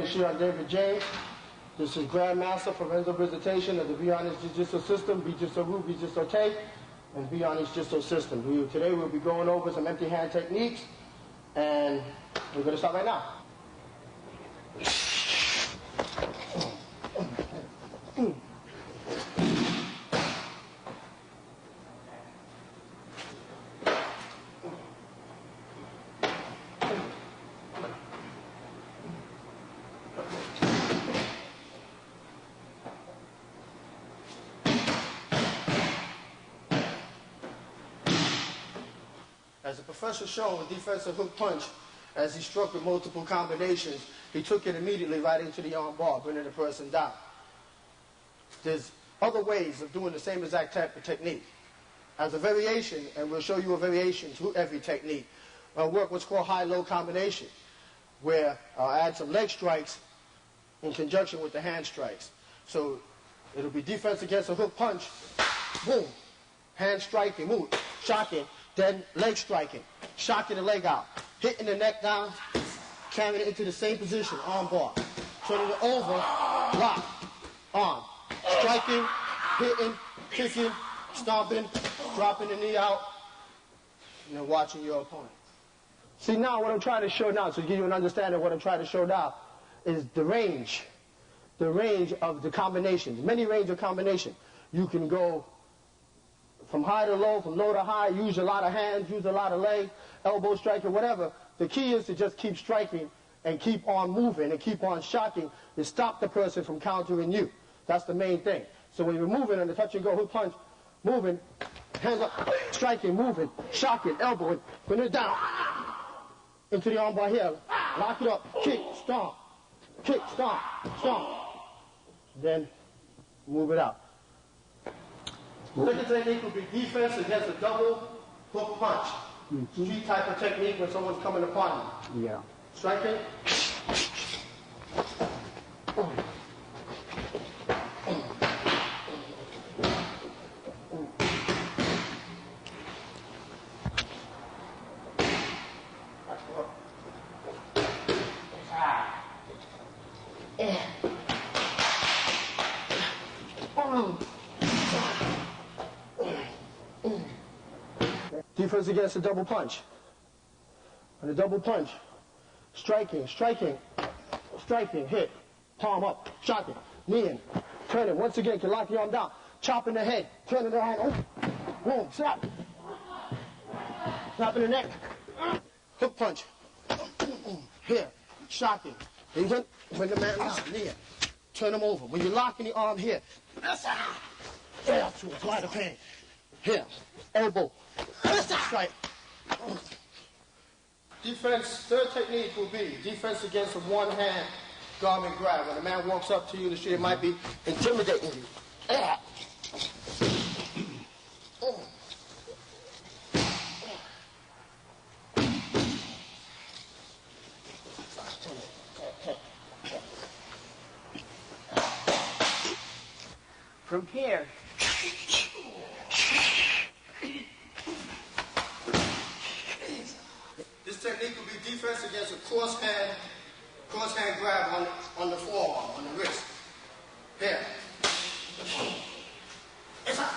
Shishi on David James. This is Grandmaster for Rental Visitation of the Arnis Jiu-Jitsu system, Jitsu, Jitsu, and Arnis Jiu-Jitsu system. Today we'll be going over some empty hand techniques, and we're going to start right now. As the professor showed with defensive hook punch, as he struck with multiple combinations, he took it immediately right into the arm bar, bringing the person down. There's other ways of doing the same exact type of technique. As a variation, and we'll show you a variation to every technique, I'll work what's called high-low combination, where I'll add some leg strikes in conjunction with the hand strikes. So it'll be defense against a hook punch, boom, hand striking, move, shocking, then leg striking, shocking the leg out, hitting the neck down, carrying it into the same position, arm bar, turning it over, lock, arm, striking, hitting, kicking, stomping, dropping the knee out, and then watching your opponent. See, now what I'm trying to show now, to give you an understanding of what I'm trying to show now, is the range of the combinations, many range of combination. You can go from high to low, from low to high, use a lot of hands, use a lot of legs, elbow striking, whatever. The key is to just keep striking and keep on moving and keep on shocking to stop the person from countering you. That's the main thing. So when you're moving on the touch and go, hook punch, moving, hands up, striking, moving, shocking, elbowing, bring it down into the arm bar here. Lock it up, kick, stomp, stomp. Then move it out. Second technique would be defense against a double hook punch. Street type of technique when someone's coming upon you. Yeah. Striking. Defense against a double punch. On a double punch, striking, hit, palm up, shocking, kneeing, turning. Once again, you can lock your arm down, chopping the head, turning the hand, boom, snap, snapping the neck, hook punch, here, shocking. When the man is near, turn him over. When you're locking the arm here, yeah, to a sleight of hand, here, elbow, strike. Defense, third technique will be defense against a one-hand garment grab. When a man walks up to you in the street, it might be intimidating you. From here. This technique will be defense against a cross hand grab on the forearm, on the wrist. Here. It's up.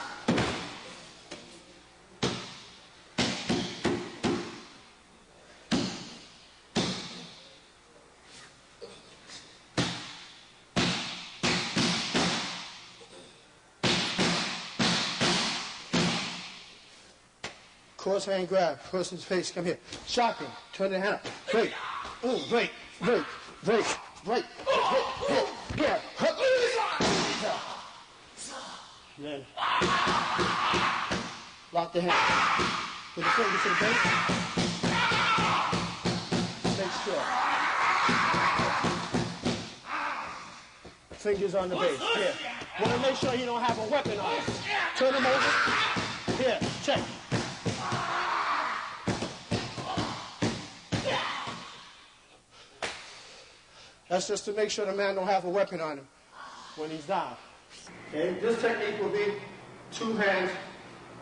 Cross hand grab, person's face, come here. Shocking, turn the hand up, break, break, hit, then lock the hand, put the finger to the base, make sure. Fingers on the base, here. Want to make sure you don't have a weapon on it. Turn them over, here, check. That's just to make sure the man don't have a weapon on him when he's down. Okay, this technique will be two hands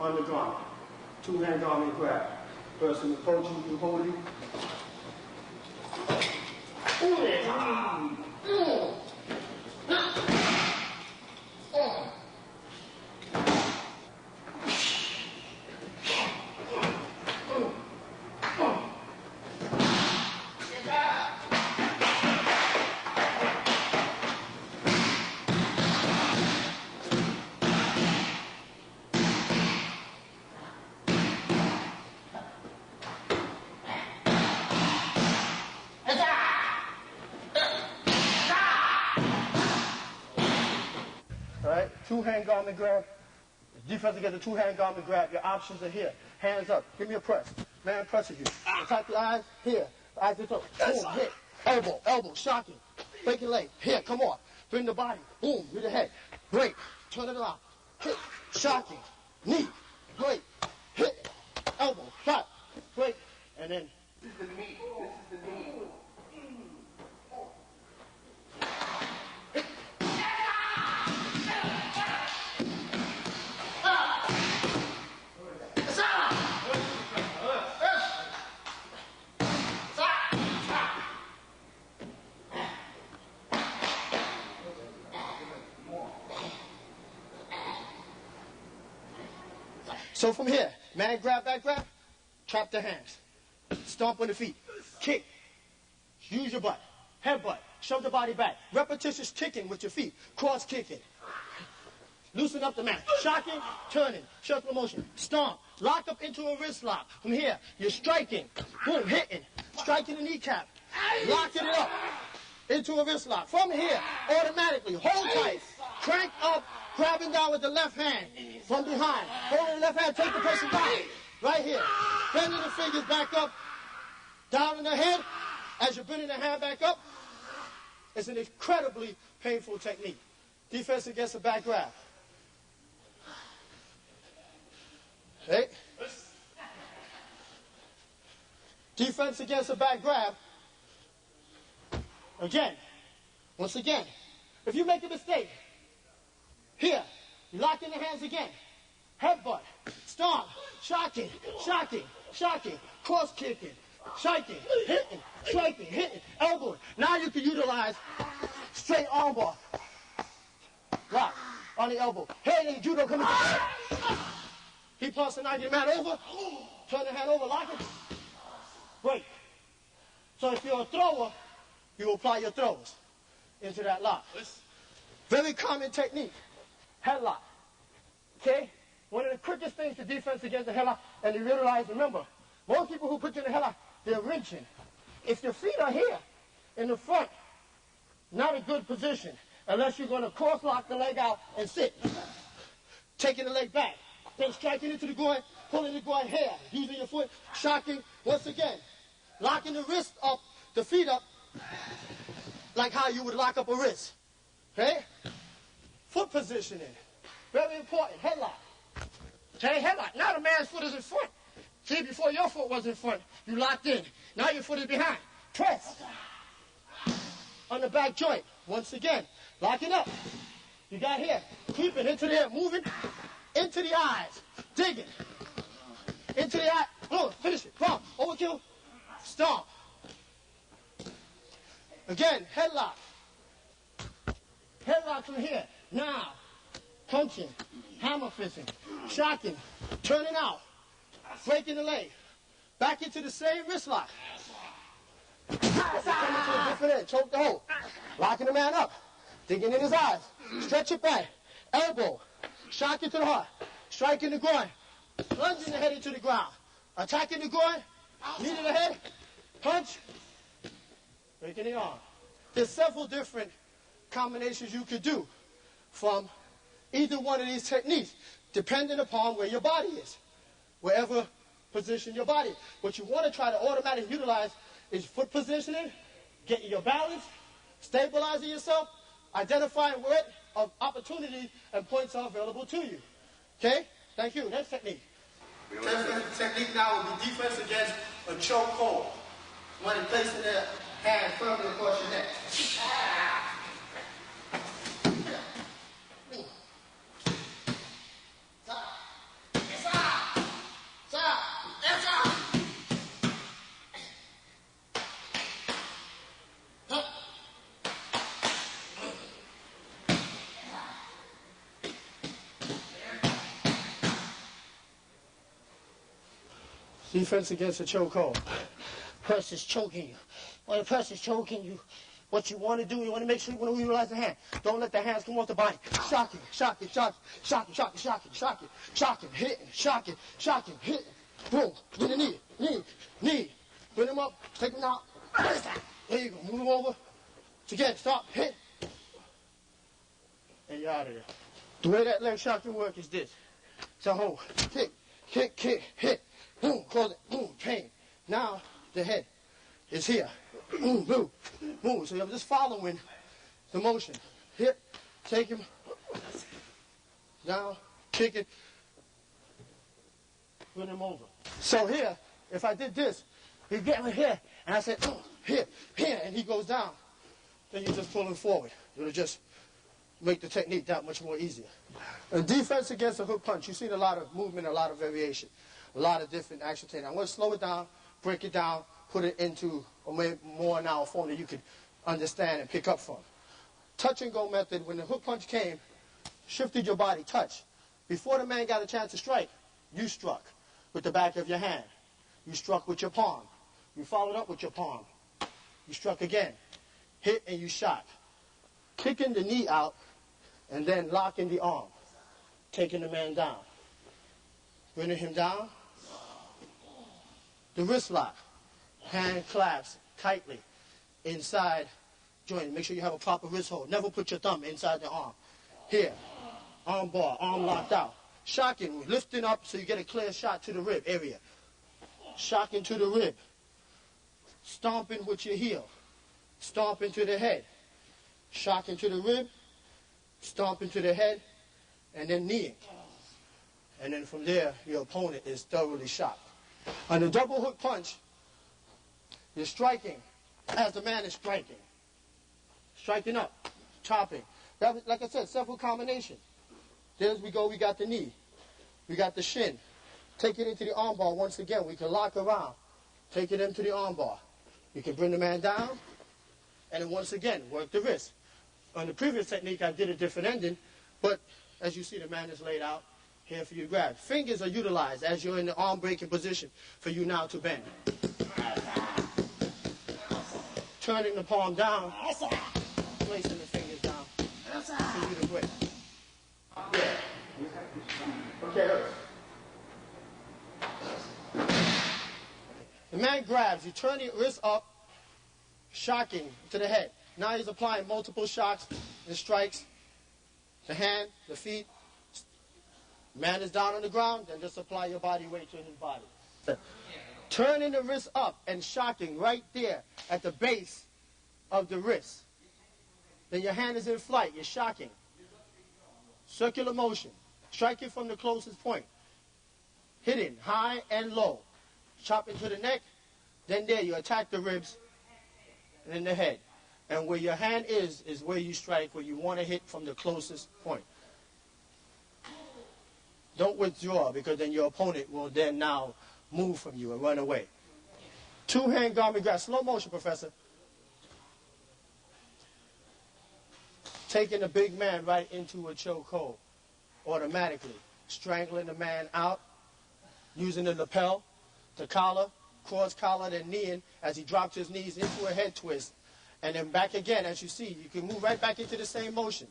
on the garment. Two-hand garment grab. Person approaching you, hold you. two-hand garment grab. Defense against a two-hand garment grab. Your options are here. Hands up. Give me a press. Man presses you. Attack the eyes. Here. Eyes to toe. Boom. Hit. Elbow. Elbow. Shocking. Break your leg. Here. Come on. Bring the body. Boom. With the head. Break. Turn it around. Hit. Shocking. Knee. Break. Hit. Elbow. Shot. Break. And then. This is the knee. This is the knee. So from here, man grab, back grab, trap the hands, stomp on the feet, kick, use your butt, headbutt, shove the body back, repetitious kicking with your feet, cross kicking, loosen up the mat, shocking, turning, circular motion, stomp, lock up into a wrist lock. From here, you're striking, boom, hitting, striking the kneecap, locking it up into a wrist lock. From here, automatically, hold tight, crank up, grabbing down with the left hand from behind. Holding the left hand, take the person down. Right here. Bending the fingers back up, down in the head. As you're bending the hand back up, it's an incredibly painful technique. Defense against a back grab. Hey. Defense against a back grab. Again. Once again. If you make a mistake, here, you lock in the hands again. Headbutt, stomp, shocking, shocking, shocking, cross kicking, striking, hitting, striking, hitting, elbowing. Now you can utilize straight arm bar. Lock on the elbow. Hey, then judo coming down. He plus the knife, your man over. Turn the hand over, lock it. Break. So if you're a thrower, you apply your throws into that lock. Very common technique. Headlock. Okay? One of the quickest things to defense against the headlock, and you realize, remember, most people who put you in the headlock, they're wrenching. If your feet are here, in the front, not a good position, unless you're going to cross lock the leg out and sit. Taking the leg back, then striking into the groin, pulling the groin here, using your foot, shocking, once again, locking the wrist up, the feet up, like how you would lock up a wrist. Okay? Foot positioning. Very important. Headlock. Okay, headlock. Now the man's foot is in front. See, before your foot was in front, you locked in. Now your foot is behind. Press. On the back joint. Once again, lock it up. You got here. Keeping into there, moving. Into the eyes. Digging. Into the eye. Boom. Finish it. Boom. Overkill. Stomp. Again, headlock. Headlock from here. Now, punching, hammer fisting, shocking, turning out, breaking the leg, back into the same wrist lock. Coming to a different end, choke the hole, locking the man up, digging in his eyes, stretch it back, elbow, shocking to the heart, striking the groin, plunging the head into the ground, attacking the groin, knee to the head, punch, breaking the arm. There's several different combinations you could do from either one of these techniques, depending upon where your body is, wherever position your body. What you want to try to automatically utilize is foot positioning, getting your balance, stabilizing yourself, identifying where opportunities and points are available to you. Okay? Thank you. Next technique. Technique now will be defense against a choke hold. When you're placing their hand firmly across your neck. Defense against a chokehold. Person's choking you. When a person's choking you, what you want to do, you want to make sure you want to utilize the hand. Don't let the hands come off the body. Shocking, shocking, shocking, shocking, shocking, shocking, shocking, shocking, hitting, shocking, shocking, hitting. Boom. Get the knee, knee, knee. Bring them up, take them out. There you go. Move them over. Again, stop, hit. And you're out of there. The way that leg shot can work is this. So hold, kick, kick, kick, hit, boom, close it, boom, pain. Now the head is here. Boom, boom, boom. So I'm just following the motion. Hit, take him, down, kick it, put him over. So here, if I did this, he'd get me here, and I said, here, here, and he goes down. Then you just pull him forward. It'll just make the technique that much more easier. In defense against a hook punch, you've seen a lot of movement, a lot of variation, a lot of different action techniques. I'm going to slow it down, break it down, put it into a more now form that you could understand and pick up from. Touch and go method, when the hook punch came, shifted your body, touch. Before the man got a chance to strike, you struck with the back of your hand. You struck with your palm. You followed up with your palm. You struck again. Hit and you shot. Kicking the knee out and then locking the arm. Taking the man down. Bringing him down. The wrist lock. Hand clasp tightly inside joint. Make sure you have a proper wrist hold. Never put your thumb inside the arm. Here. Arm bar. Arm locked out. Shocking. Lifting up so you get a clear shot to the rib area. Shocking to the rib. Stomping with your heel. Stomping to the head. Shocking to the rib. Stomping to the head. And then kneeing. And then from there, your opponent is thoroughly shocked. On the double hook punch, you're striking as the man is striking. Striking up. Chopping. Like I said, several combinations. There we go, we got the knee. We got the shin. Take it into the arm bar once again. We can lock around. Take it into the arm bar. You can bring the man down. And then once again, work the wrist. On the previous technique, I did a different ending. But as you see, the man is laid out here for you to grab. Fingers are utilized as you're in the arm breaking position for you now to bend. Turning the palm down. Placing the fingers down for you to grip. Okay, the man grabs, you turn your wrist up, shocking to the head. Now he's applying multiple shocks and strikes. The hand, the feet. Man is down on the ground, then just apply your body weight to his body. Turning the wrist up and shocking right there at the base of the wrist. Then your hand is in flight, you're shocking. Circular motion. Striking from the closest point. Hitting high and low. Chopping to the neck. Then there you attack the ribs and then the head. And where your hand is where you strike, where you want to hit from the closest point. Don't withdraw, because then your opponent will then now move from you and run away. Two-hand garment grab. Slow motion, Professor. Taking the big man right into a chokehold automatically. Strangling the man out. Using the lapel, the collar, cross collar, then kneeing as he drops his knees into a head twist. And then back again, as you see. You can move right back into the same motion.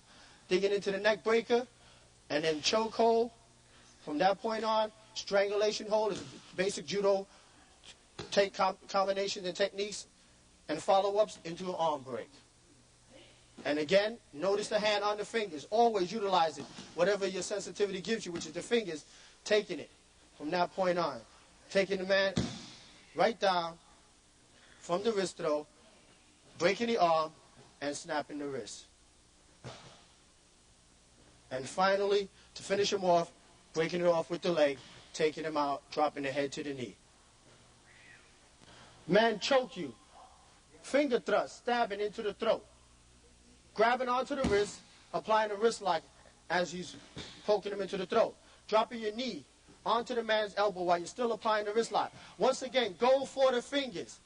Digging into the neck breaker, and then chokehold. From that point on, strangulation hold is basic judo take combinations and techniques, and follow-ups into an arm break. And again, notice the hand on the fingers. Always utilize it. Whatever your sensitivity gives you, which is the fingers, taking it from that point on. Taking the man right down from the wrist throw, breaking the arm, and snapping the wrist. And finally, to finish him off, breaking it off with the leg, taking him out, dropping the head to the knee. Man choke you. Finger thrust, stabbing into the throat. Grabbing onto the wrist, applying a wrist lock as he's poking him into the throat. Dropping your knee onto the man's elbow while you're still applying the wrist lock. Once again, go for the fingers.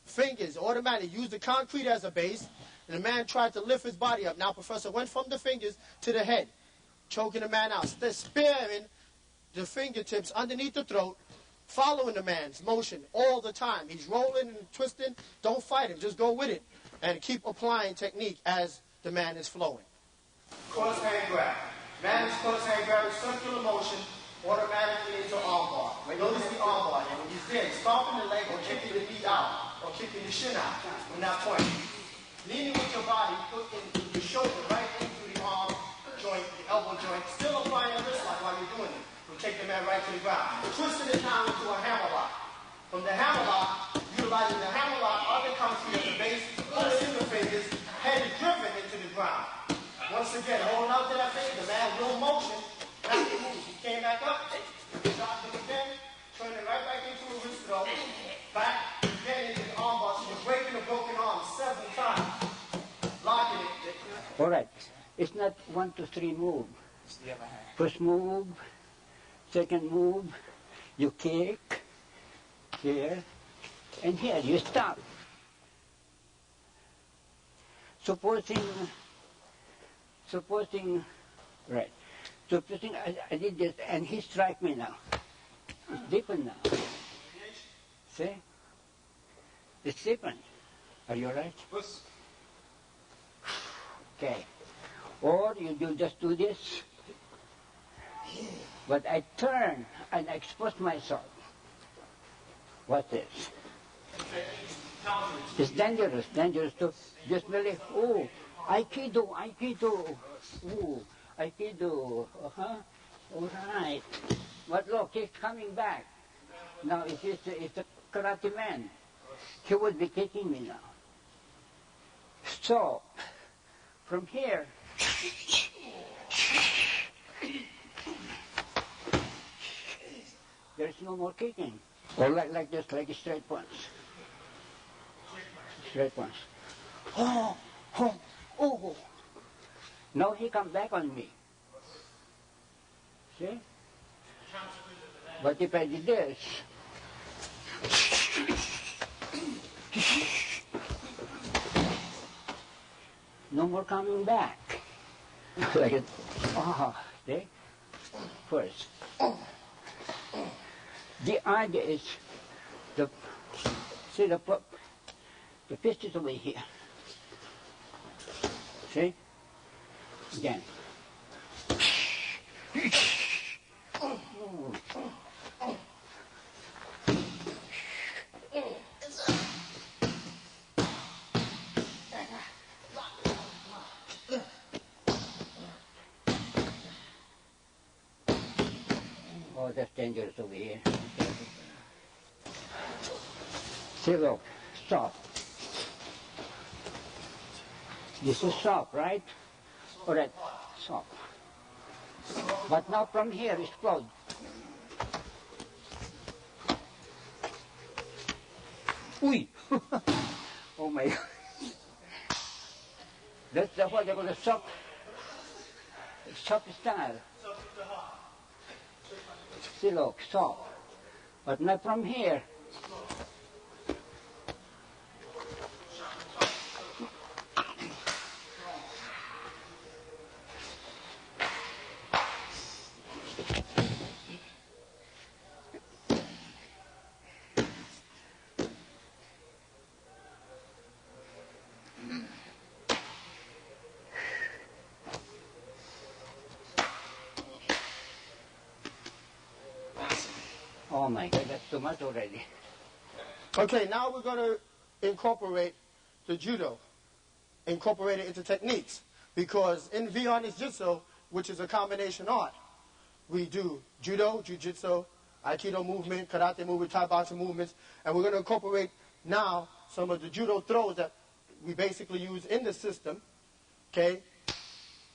Fingers, automatic. Use the concrete as a base. And the man tried to lift his body up. Now, Professor went from the fingers to the head, choking the man out. Sparing the fingertips underneath the throat, following the man's motion all the time. He's rolling and twisting. Don't fight him. Just go with it. And keep applying technique as the man is flowing. Cross hand grab. Man's cross hand grab is circular motion, automatically into arm bar. Notice the arm bar. And when he's there, he's stomping the leg or kicking the knee out or kicking the shin out from that point. Leaning with your body, putting your shoulder right into the arm joint, the elbow joint, still applying your wrist lock while you're doing it. You'll take the man right to the ground. Twisting it down into a hammer lock. From the hammer lock, utilizing the hammer lock, other comes here at the base, pull it in the fingers, head is driven into the ground. Once again, holding out to that finger, the man, no motion, now he moves. He came back up, dropped it again, turn it right back into a wrist throw, back, again into the arm bar. So you're breaking a broken arm several times, locking it. All right. It's not 1, 2, 3 move. First move, second move, you kick, here, and here, you stop. Supposing, right, supposing I did this and he strike me now. It's different now. See? It's different. Are you all right? Yes. Okay. Or you just do this. But I turn and expose myself. What's this? It's dangerous to just really, oh, Aikido, oh, Aikido, all right. But look, he's coming back. Now it's a karate man. He would be kicking me now. So, from here, there's no more kicking. Or like this, like a straight punch. Straight punch. Oh, oh, oh. Now he come back on me. See? But if I did this, no more coming back. Like it. Oh, see? First. The idea is the fist is over here. See? Again. Oh, that's dangerous over here. See, look, stop. This is soft, right? All right, soft. But now from here, explode. Uy! Oh my God. That's what they're going to soft style. See, look, soft. But not from here. Oh my God, that's too much already. Okay, now we're going to incorporate the judo, incorporate it into techniques. Because in Arnis Jitsu, which is a combination art, we do judo, jiu-jitsu, aikido movement, karate movement, Thai boxing movements, and we're going to incorporate now some of the judo throws that we basically use in the system, okay,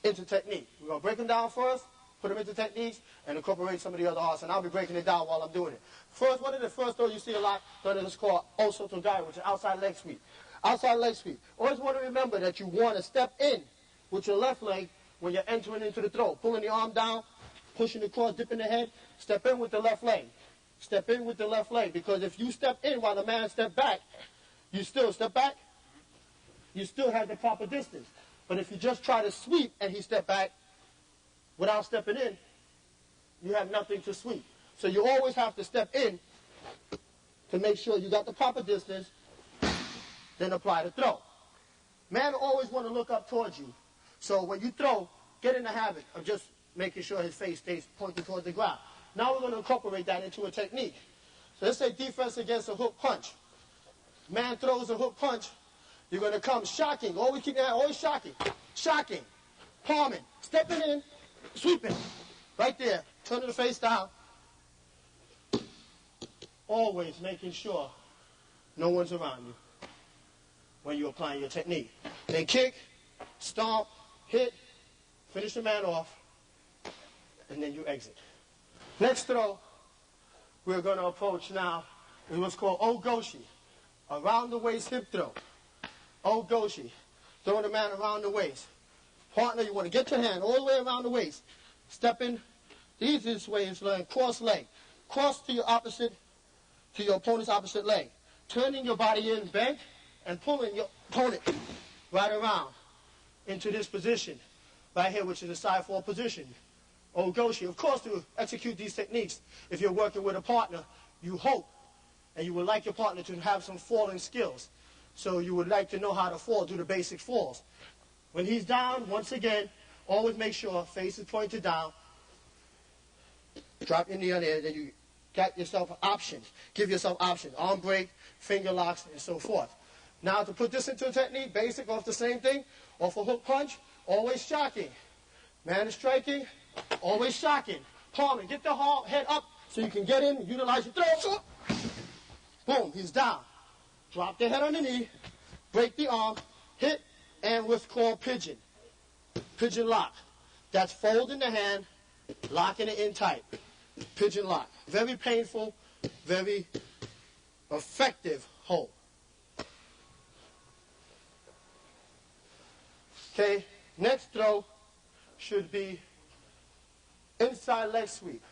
into technique. We're going to break them down first, put them into techniques, and incorporate some of the other arts, and I'll be breaking it down while I'm doing it. First, one of the first throws you see a lot that is called Osoto Gai, which is outside leg sweep. Outside leg sweep. Always want to remember that you want to step in with your left leg when you're entering into the throw. Pulling the arm down, pushing the cross, dipping the head, step in with the left leg. Step in with the left leg, because if you step in while the man step back, you still step back, you still have the proper distance. But if you just try to sweep and he step back, without stepping in, you have nothing to sweep. So you always have to step in to make sure you got the proper distance, then apply the throw. Man always want to look up towards you. So when you throw, get in the habit of just making sure his face stays pointed towards the ground. Now we're going to incorporate that into a technique. So let's say defense against a hook punch. Man throws a hook punch, you're going to come shocking. Always keep your hand, always shocking. Shocking. Palming. Stepping in. sweeping. Right there. Turning the face down. Always making sure no one's around you when you're applying your technique. Then kick, stomp, hit, finish the man off, and then you exit. Next throw, we're going to approach now is what's called Ogoshi, around the waist hip throw. Ogoshi, throwing the man around the waist. Partner, you want to get your hand all the way around the waist. Stepping the easiest way is like cross leg. Cross to your opponent's opposite leg. Turning your body in, bent, and pulling your opponent right around into this position right here, which is a side fall position. Ogoshi. Of course, to execute these techniques, if you're working with a partner, you hope and you would like your partner to have some falling skills. So you would like to know how to fall, do the basic falls. When he's down, once again, always make sure face is pointed down. Drop your knee on there, then you got yourself options. Give yourself options. Arm break, finger locks, and so forth. Now to put this into a technique, basic off the same thing, off a hook punch, always shocking. Man is striking, always shocking. Palming, get the head up so you can get in, utilize your throw. Boom, he's down. Drop the head on the knee, break the arm, hit, and what's called pigeon. Pigeon lock. That's folding the hand, locking it in tight. Pigeon lock. Very painful, very effective hold. Okay, next throw should be inside leg sweep,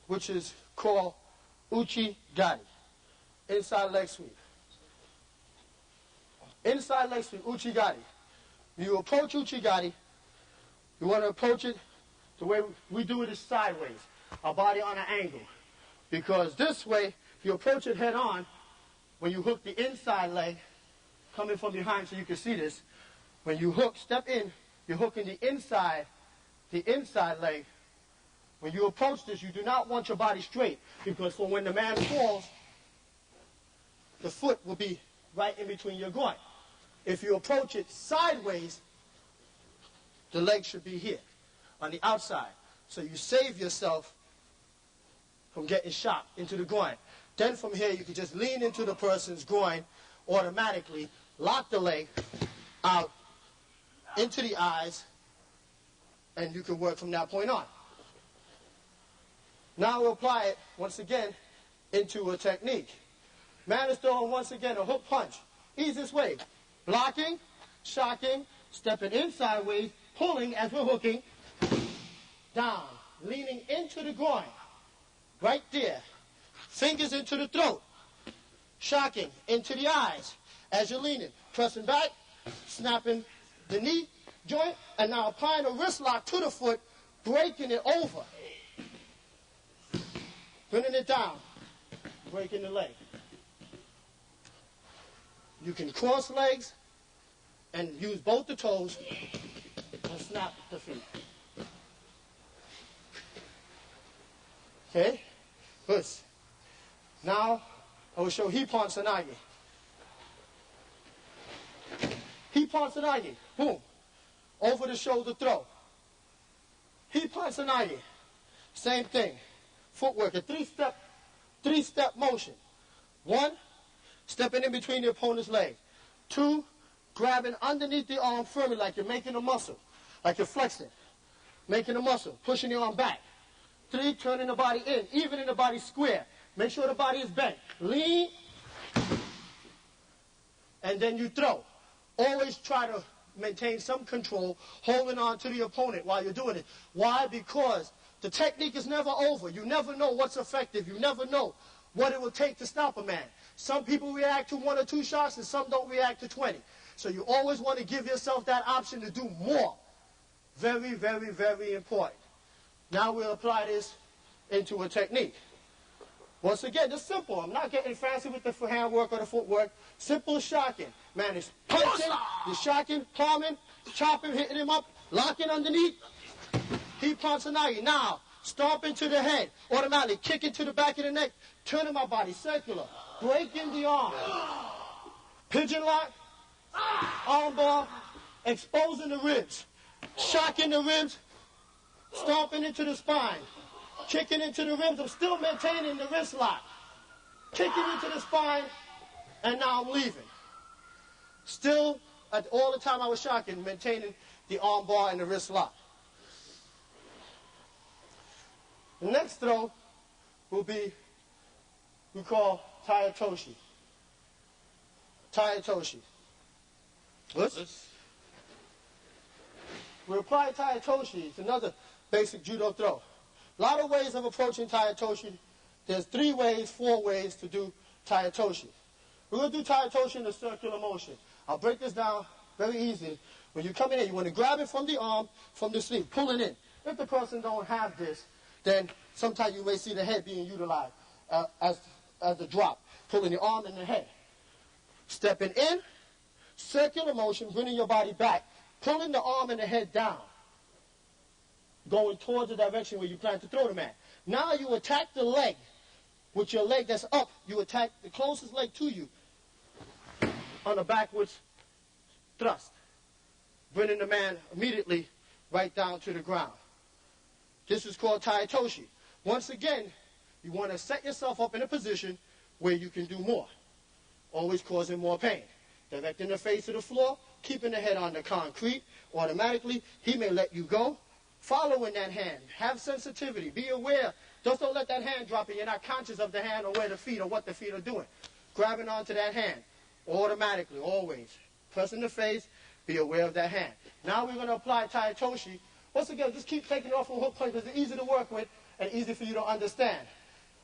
which is called uchi-gari. Inside leg sweep. Inside leg sweep, uchi-gari. You approach uchi-gari, you want to approach it the way we do it is sideways, our body on an angle. Because this way, if you approach it head on, when you hook the inside leg, coming from behind so you can see this, when you hook, step in, you're hooking the inside leg. When you approach this, you do not want your body straight, because for when the man falls, the foot will be right in between your groin. If you approach it sideways, the leg should be here, on the outside. So you save yourself from getting shot into the groin. Then from here, you can just lean into the person's groin automatically, lock the leg out into the eyes, and you can work from that point on. Now we'll apply it, once again, into a technique. Man is throwing, once again, a hook punch. Easiest way. Blocking, shocking, stepping in sideways, pulling as we're hooking, down, leaning into the groin, right there. Fingers into the throat, shocking, into the eyes as you're leaning, pressing back, snapping the knee joint, and now applying a wrist lock to the foot, breaking it over, bringing it down, breaking the leg. You can cross legs and use both the toes and snap the feet. Okay? Good. Now, I will show Hippon Sanagi. Hippon Sanagi. Boom. Over the shoulder throw. Hippon Sanagi. Same thing. Footwork. A three-step motion. 1, stepping in between the opponent's legs. 2, grabbing underneath the arm firmly like you're making a muscle. Like you're flexing. Making a muscle. Pushing the arm back. 3, turning the body in. Even in the body square. Make sure the body is bent. Lean. And then you throw. Always try to maintain some control, holding on to the opponent while you're doing it. Why? Because the technique is never over. You never know what's effective. You never know what it will take to stop a man. Some people react to 1 or 2 shots and some don't react to 20. So you always want to give yourself that option to do more. Very, very, very important. Now we'll apply this into a technique. Once again, it's simple. I'm not getting fancy with the handwork or the footwork. Simple shocking. Man is punching, you're shocking, palming, chopping, hitting him up, locking underneath. Hippon Sanagi. Now, stomping to the head, automatically kicking to the back of the neck, turning my body circular, breaking the arm. Pigeon lock, arm bar, exposing the ribs, shocking the ribs, stomping into the spine, kicking into the ribs. I'm still maintaining the wrist lock, kicking into the spine, and now I'm leaving. Still, all the time I was shocking, maintaining the arm bar and the wrist lock. The next throw will be, we call Tayatoshi. Tayatoshi. We apply Tayatoshi. It's another basic judo throw. A lot of ways of approaching Tayatoshi. There's 3 ways, 4 ways to do Tayatoshi. We're going to do Tayatoshi in a circular motion. I'll break this down very easy. When you come in here, you want to grab it from the arm, from the sleeve, pull it in. If the person don't have this, then sometimes you may see the head being utilized as a drop, pulling the arm and the head. Stepping in, circular motion, bringing your body back, pulling the arm and the head down, going towards the direction where you plan to throw the man. Now you attack the leg. With your leg that's up, you attack the closest leg to you on a backwards thrust, bringing the man immediately right down to the ground. This is called Tayatoshi. Once again, you want to set yourself up in a position where you can do more, always causing more pain. Directing the face to the floor, keeping the head on the concrete. Automatically, he may let you go. Following that hand, have sensitivity, be aware. Just don't let that hand drop and you're not conscious of the hand or where the feet or what the feet are doing. Grabbing onto that hand, automatically, always. Pressing the face, be aware of that hand. Now we're going to apply Tayatoshi. Once again, just keep taking it off from hook punch because it's easy to work with and easy for you to understand.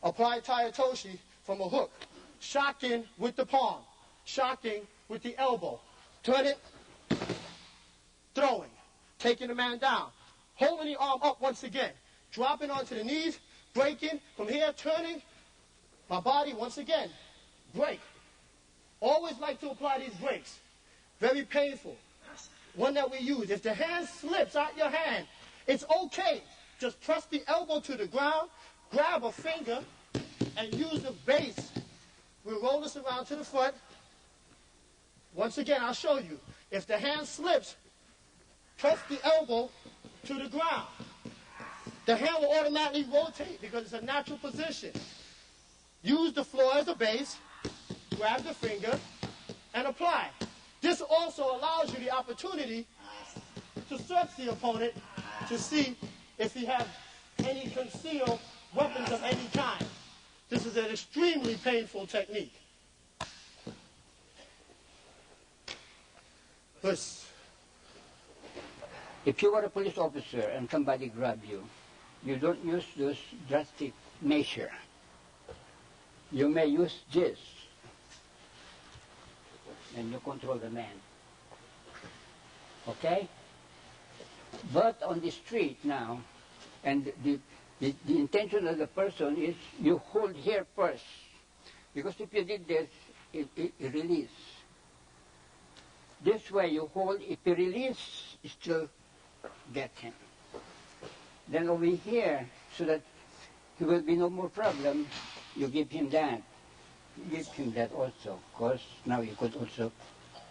Apply Tayatoshi from a hook. Shocking with the palm. Shocking with the elbow. Turn it. Throwing. Taking the man down. Holding the arm up once again. Dropping onto the knees. Breaking. From here, turning my body once again. Break. Always like to apply these breaks. Very painful. One that we use. If the hand slips out your hand, it's okay. Just press the elbow to the ground, grab a finger, and use the base. We'll roll this around to the front. Once again, I'll show you. If the hand slips, press the elbow to the ground. The hand will automatically rotate because it's a natural position. Use the floor as a base, grab the finger, and apply. This also allows you the opportunity to search the opponent to see if he has any concealed weapons of any kind. This is an extremely painful technique. If you are a police officer and somebody grab you, you don't use this drastic measure. You may use this, and you control the man. Okay? But on the street now, and the intention of the person is you hold here first. Because if you did this, it release. This way you hold, if you release, you still get him. Then over here, so that there will be no more problem, you give him that. Give him that also, of course. Now you could also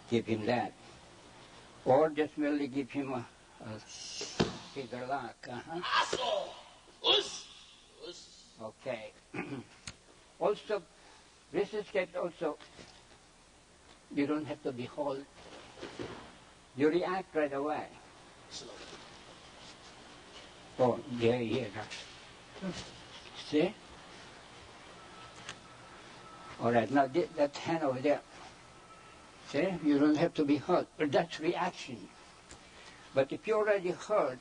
give him that. Or just merely give him a finger lock. Okay. Also, wrist escape also, you don't have to be held. You react right away. Oh, yeah. See? All right, now that hand over there. See? You don't have to be hurt. But that's reaction. But if you're already hurt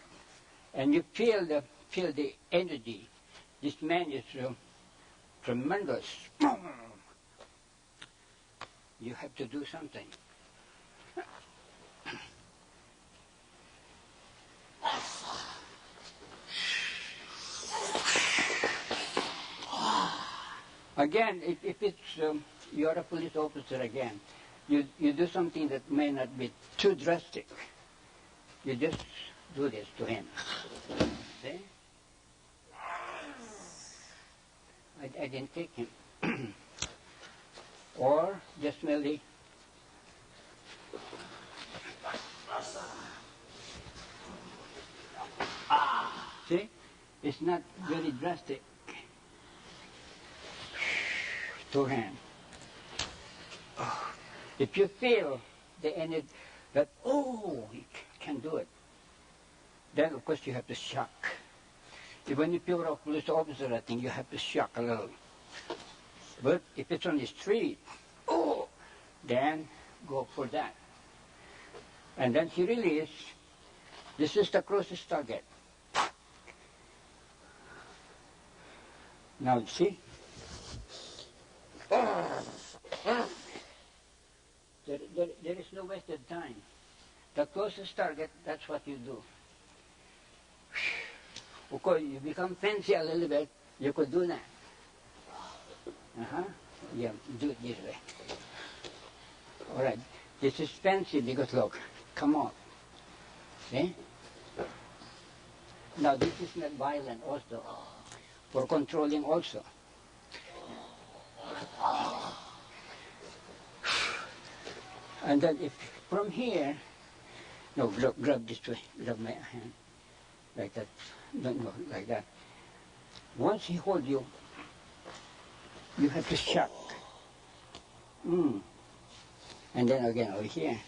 and you feel the energy, this man is tremendous. You have to do something. Again, if it's you're a police officer again, you do something that may not be too drastic. You just do this to him. See? I didn't take him. Or just merely See? It's not very drastic. Two hands. If you feel the energy that, oh, you can do it, then of course you have to shock. Even if you're a police officer, I think you have to shock a little. But if it's on the street, oh, then go for that. And then he release. This is the closest target. Now see? There is no wasted time. The closest target, that's what you do. Of course, you become fancy a little bit, you could do that. Yeah, do it this way. All right, this is fancy because look, come on. See? Now this is not violent also, for controlling also. And then if from here, no, grab this way, grab my hand, like that, don't go like that. Once he holds you, you have to shock. And then again over here.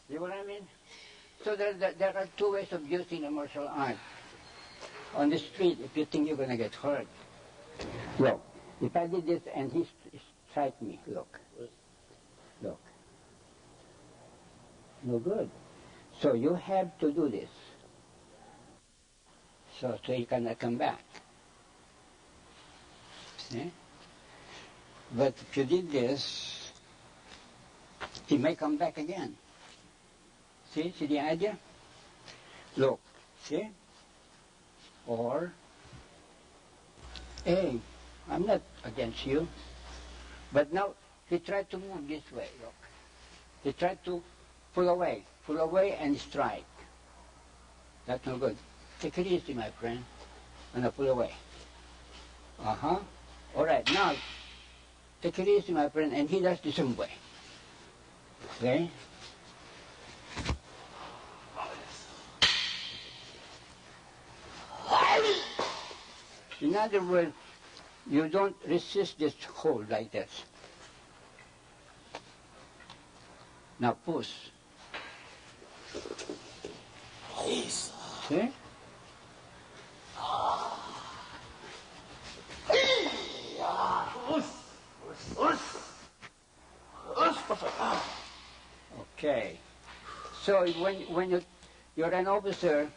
See what I mean? So there are two ways of using a martial art. On the street, if you think you're going to get hurt. Look, if I did this and he strike me, look. Look. No good. So you have to do this. So he cannot come back. See? But if you did this, he may come back again. See the idea? Look, see? Or, hey, I'm not against you. But now, he tried to move this way, look. He tried to pull away and strike. That's no good. Take it easy, my friend. And I pull away. All right, now, take it easy, my friend, and he does the same way. Okay? In other words, you don't resist this hold like this. Now push. See? Okay. So when you're an officer,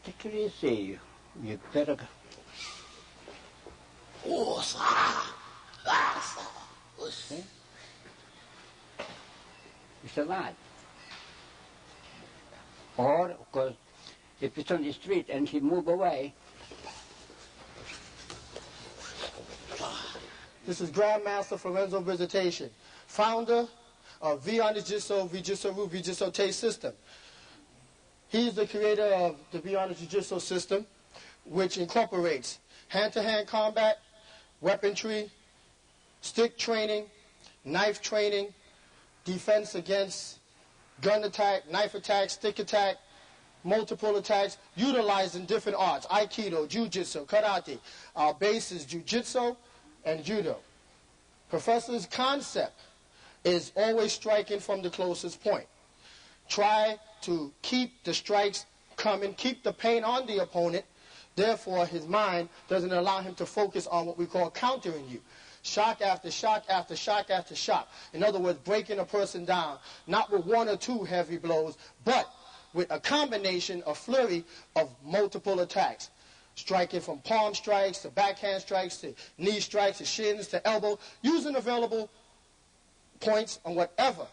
take it easy. You better go. Okay? It's a lot. Or, of course, if it's on the street and he move away. This is Grandmaster Florenzo Visitation, founder of Arnis Jitsu, Jitsu Te system. He's the creator of the Arnis Jiu-Jitsu system, which incorporates hand-to-hand combat, weaponry, stick training, knife training, defense against gun attack, knife attack, stick attack, multiple attacks, utilizing different arts, Aikido, Jiu-Jitsu, Karate. Our base is Jiu-Jitsu and Judo. Professor's concept is always striking from the closest point. Try to keep the strikes coming, keep the pain on the opponent. Therefore, his mind doesn't allow him to focus on what we call countering you. Shock after shock after shock after shock. In other words, breaking a person down, not with one or two heavy blows, but with a combination, a flurry of multiple attacks. Striking from palm strikes to backhand strikes to knee strikes to shins to elbow, using available points on whatever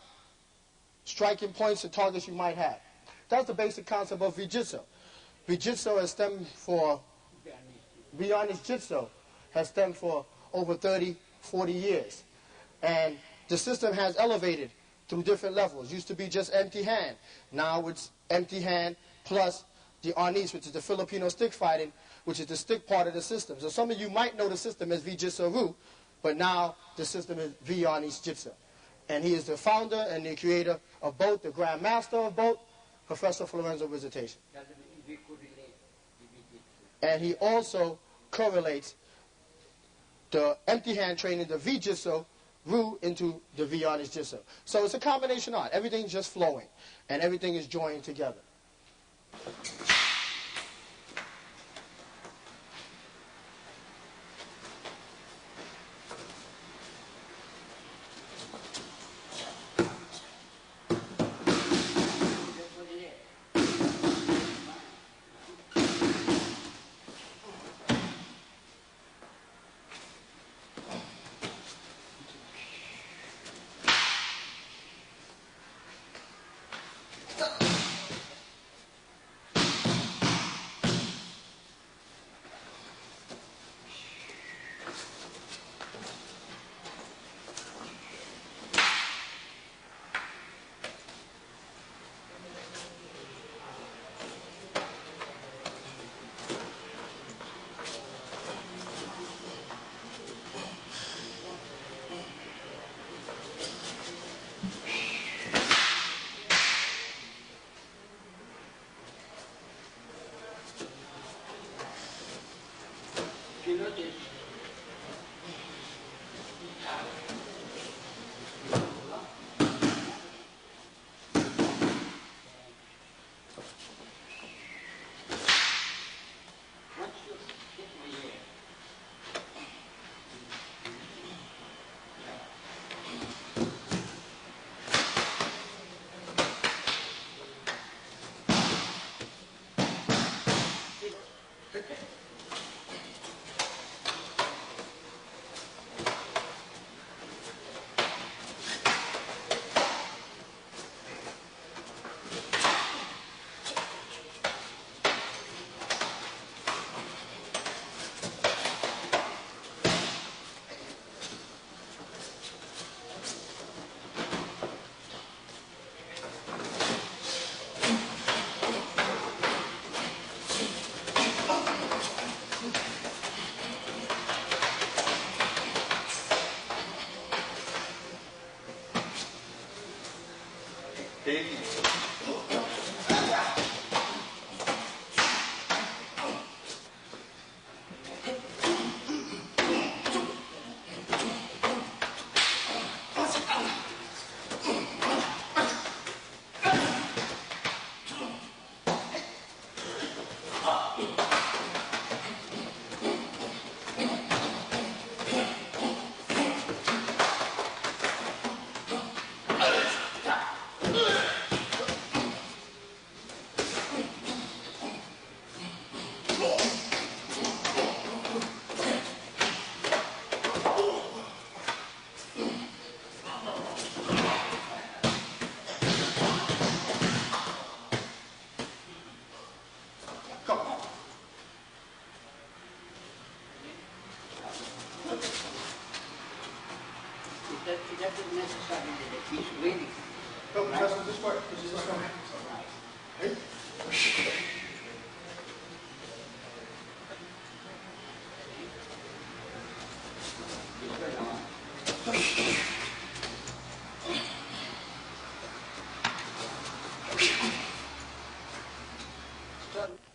striking points or targets you might have. That's the basic concept of Jitsu. Jitsu has stemmed for, Arnis Jitsu has stemmed for over 30, 40 years. And the system has elevated through different levels. Used to be just empty hand. Now it's empty hand plus the Arnis, which is the Filipino stick fighting, which is the stick part of the system. So some of you might know the system as V-Jitsu, but now the system is Arnis Jitsu. And he is the founder and the creator of both, the Grand Master of both, Professor Florenzo Visitation. And he also correlates the empty hand training, the V-Jitsu, into the Arnis Jitsu. So it's a combination art. Everything's just flowing, and everything is joined together. It doesn't necessarily that he's winning. No, that's what this part. This is what I'm Hey.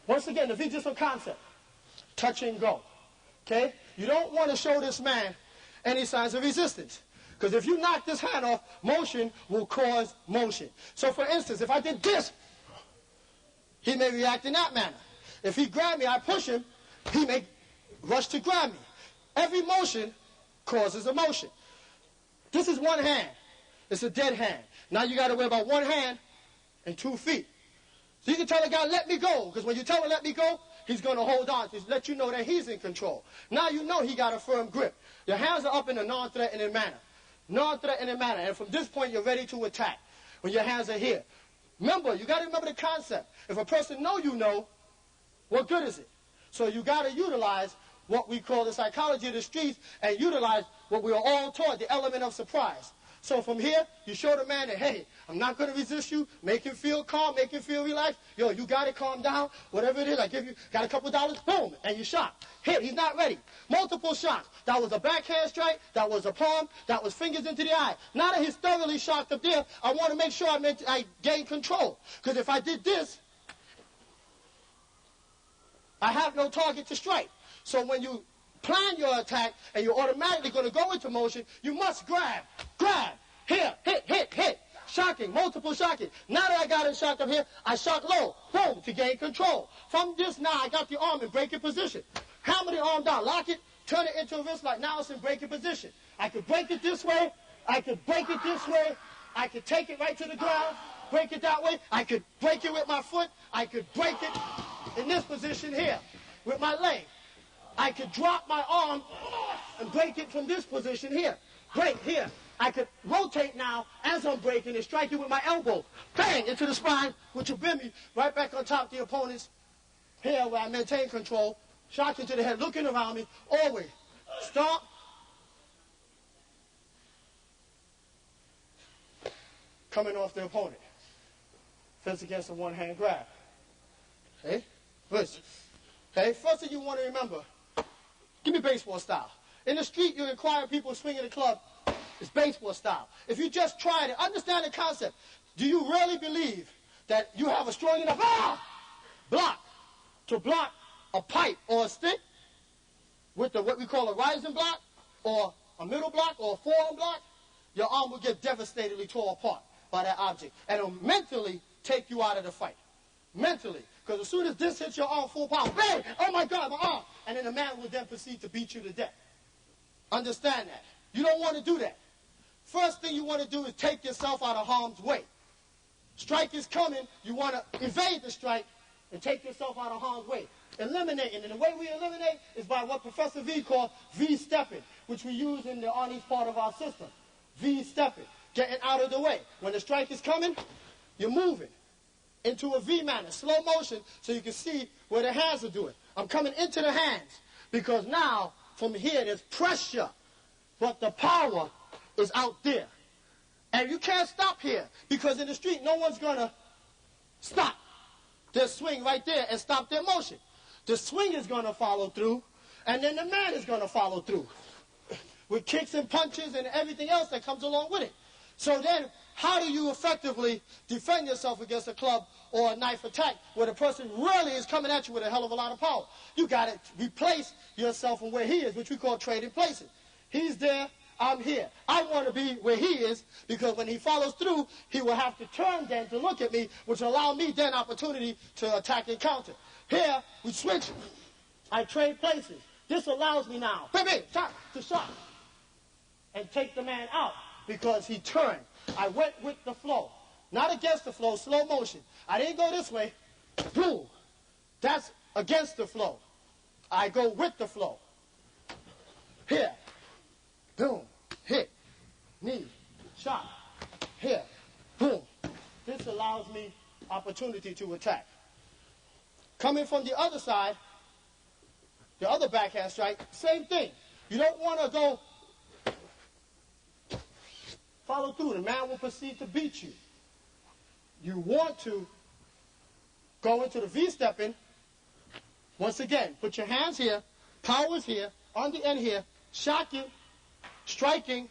Once again, the V-Jitsu concept, touch and go. Okay? You don't want to show this man any signs of resistance. Because if you knock this hand off, motion will cause motion. So for instance, if I did this, he may react in that manner. If he grabbed me, I push him, he may rush to grab me. Every motion causes a motion. This is one hand. It's a dead hand. Now you got to worry about one hand and 2 feet. So you can tell a guy, let me go. Because when you tell him, let me go, he's going to hold on to let you know that he's in control. Now you know he got a firm grip. Your hands are up in a non-threatening manner. Non-threatening manner. And from this point, you're ready to attack. When your hands are here. Remember, you got to remember the concept. If a person know you know, what good is it? So you got to utilize what we call the psychology of the streets and utilize what we are all taught, the element of surprise. So from here, you show the man that, hey, I'm not going to resist you. Make him feel calm. Make him feel relaxed. Yo, you got it. Calm down. Whatever it is, I give you, got a couple dollars. Boom. And you shot. Hit. He's not ready. Multiple shots. That was a backhand strike. That was a palm. That was fingers into the eye. Now that he's thoroughly shocked up there, I want to make sure I gain control. Because if I did this, I have no target to strike. So when you plan your attack and you're automatically going to go into motion, you must grab, here, hit, shocking, multiple shocking. Now that I got it shocked up here, I shock low, boom, to gain control. From this now, I got the arm in breaking position. Hammer the arm down, lock it, turn it into a wrist lock. Now it's in breaking position. I could break it this way, I could break it this way, I could take it right to the ground, break it that way, I could break it with my foot, I could break it in this position here with my leg. I could drop my arm and break it from this position here. Break here. I could rotate now as I'm breaking and strike it with my elbow. Bang! Into the spine, which will bring me right back on top of the opponent's here where I maintain control. Shock into the head, looking around me, always. Stomp. Coming off the opponent. Fist against a one-hand grab. Okay? Listen. Okay? First thing you want to remember, give me baseball style. In the street, you require people swinging the club. It's baseball style. If you just try to understand the concept, do you really believe that you have a strong enough block to block a pipe or a stick with what we call a rising block or a middle block or a forearm block? Your arm will get devastatedly torn apart by that object. And it'll mentally take you out of the fight. Mentally. Because as soon as this hits your arm full power, bang! Oh my God, my arm! And then the man will then proceed to beat you to death. Understand that. You don't want to do that. First thing you want to do is take yourself out of harm's way. Strike is coming. You want to evade the strike and take yourself out of harm's way. Eliminating. And the way we eliminate is by what Professor V called V-stepping, which we use in the Arnis part of our system. V-stepping. Getting out of the way. When the strike is coming, you're moving into a V manner, slow motion, so you can see where the hands are doing. I'm coming into the hands because now, from here, there's pressure, but the power is out there. And you can't stop here because in the street, no one's going to stop their swing right there and stop their motion. The swing is going to follow through, and then the man is going to follow through with kicks and punches and everything else that comes along with it. So then, how do you effectively defend yourself against a club or a knife attack where the person really is coming at you with a hell of a lot of power? You got to replace yourself from where he is, which we call trading places. He's there, I'm here. I want to be where he is because when he follows through, he will have to turn then to look at me, which will allow me then opportunity to attack and counter. Here, we switch. I trade places. This allows me now, shot to shot, and take the man out because he turned. I went with the flow. Not against the flow, slow motion. I didn't go this way. Boom. That's against the flow. I go with the flow. Here. Boom. Hit. Knee. Shot. Here. Boom. This allows me opportunity to attack. Coming from the other side, the other backhand strike, same thing. You don't want to go follow through. The man will proceed to beat you. You want to go into the V-stepping. Once again, put your hands here, powers here, on the end here, shocking, striking,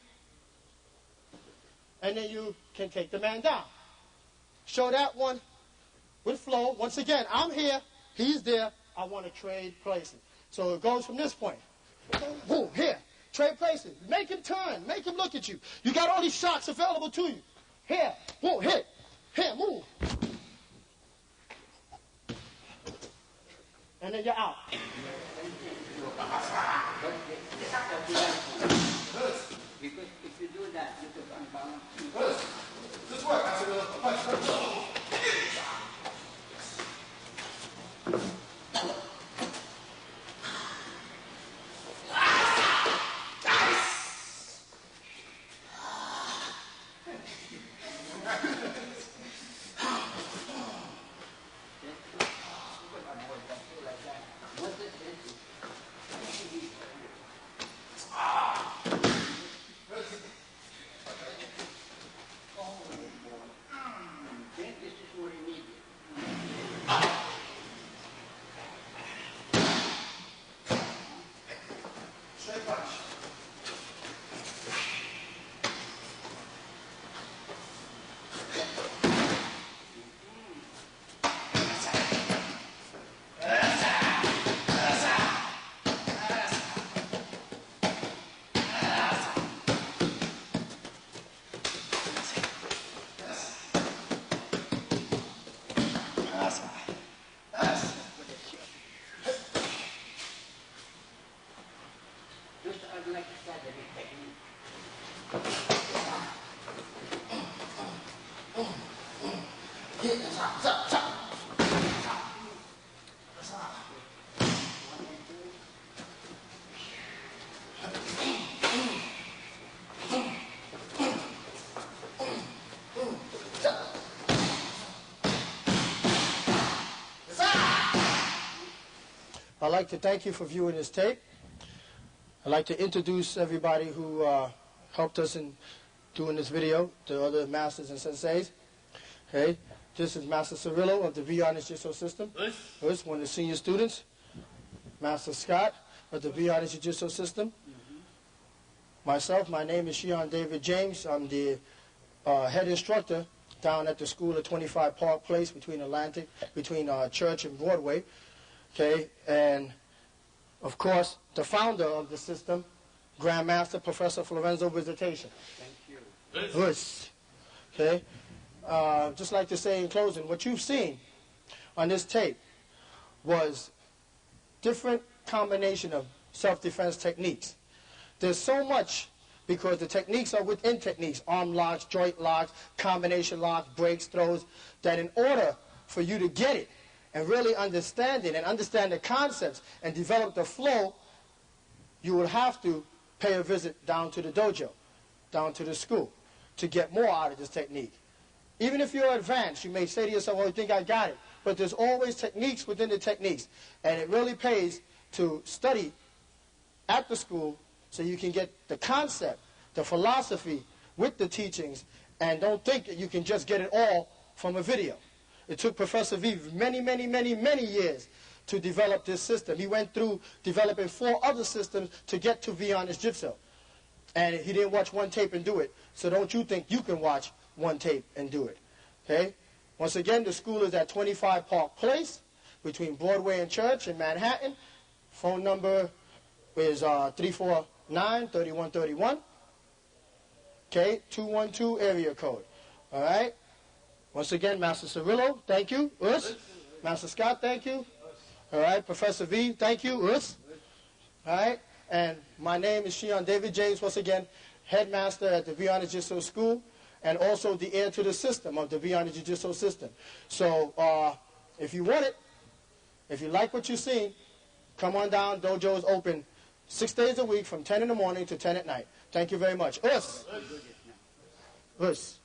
and then you can take the man down. Show that one with flow. Once again, I'm here, he's there, I want to trade places. So it goes from this point. Boom, here. Trade places. Make him turn. Make him look at you. You got all these shots available to you. Here. Boom. Hit. Here. Move. And then you're out. Because if you do that, you could unbalance. This work. I'd like to thank you for viewing this tape. I'd like to introduce everybody who helped us in doing this video, the other masters and senseis. Okay, this is Master Cirillo of the Arnis Jitsu system. This one of the senior students. Master Scott of the Arnis Jitsu system. Myself, my name is Shion David James. I'm the head instructor down at the school at 25 Park Place between Church and Broadway. Okay, and of course, the founder of the system, Grandmaster Professor Florenzo Visitation. Thank you. Yes. Okay, just like to say in closing, what you've seen on this tape was different combination of self-defense techniques. There's so much because the techniques are within techniques, arm locks, joint locks, combination locks, breaks, throws, that in order for you to get it, and really understand it and understand the concepts and develop the flow, you will have to pay a visit down to the dojo, down to the school, to get more out of this technique. Even if you're advanced, you may say to yourself, well, I think I got it. But there's always techniques within the techniques. And it really pays to study at the school so you can get the concept, the philosophy with the teachings, and don't think that you can just get it all from a video. It took Professor V many, many, many, many years to develop this system. He went through developing 4 other systems to get to Arnis Jitsu. And he didn't watch one tape and do it. So don't you think you can watch one tape and do it. Okay? Once again, the school is at 25 Park Place between Broadway and Church in Manhattan. Phone number is 349-3131. Okay? 212 area code. All right? Once again, Master Cirillo, thank you. Us. Master Scott, thank you. All right, Professor V, thank you. Us. All right, and my name is Shion David James, once again, headmaster at the Arnis Jitsu School, and also the heir to the system of the Arnis Jitsu system. So, if you want it, if you like what you've seen, come on down. Dojo is open 6 days a week from 10 in the morning to 10 at night. Thank you very much. Us. Us.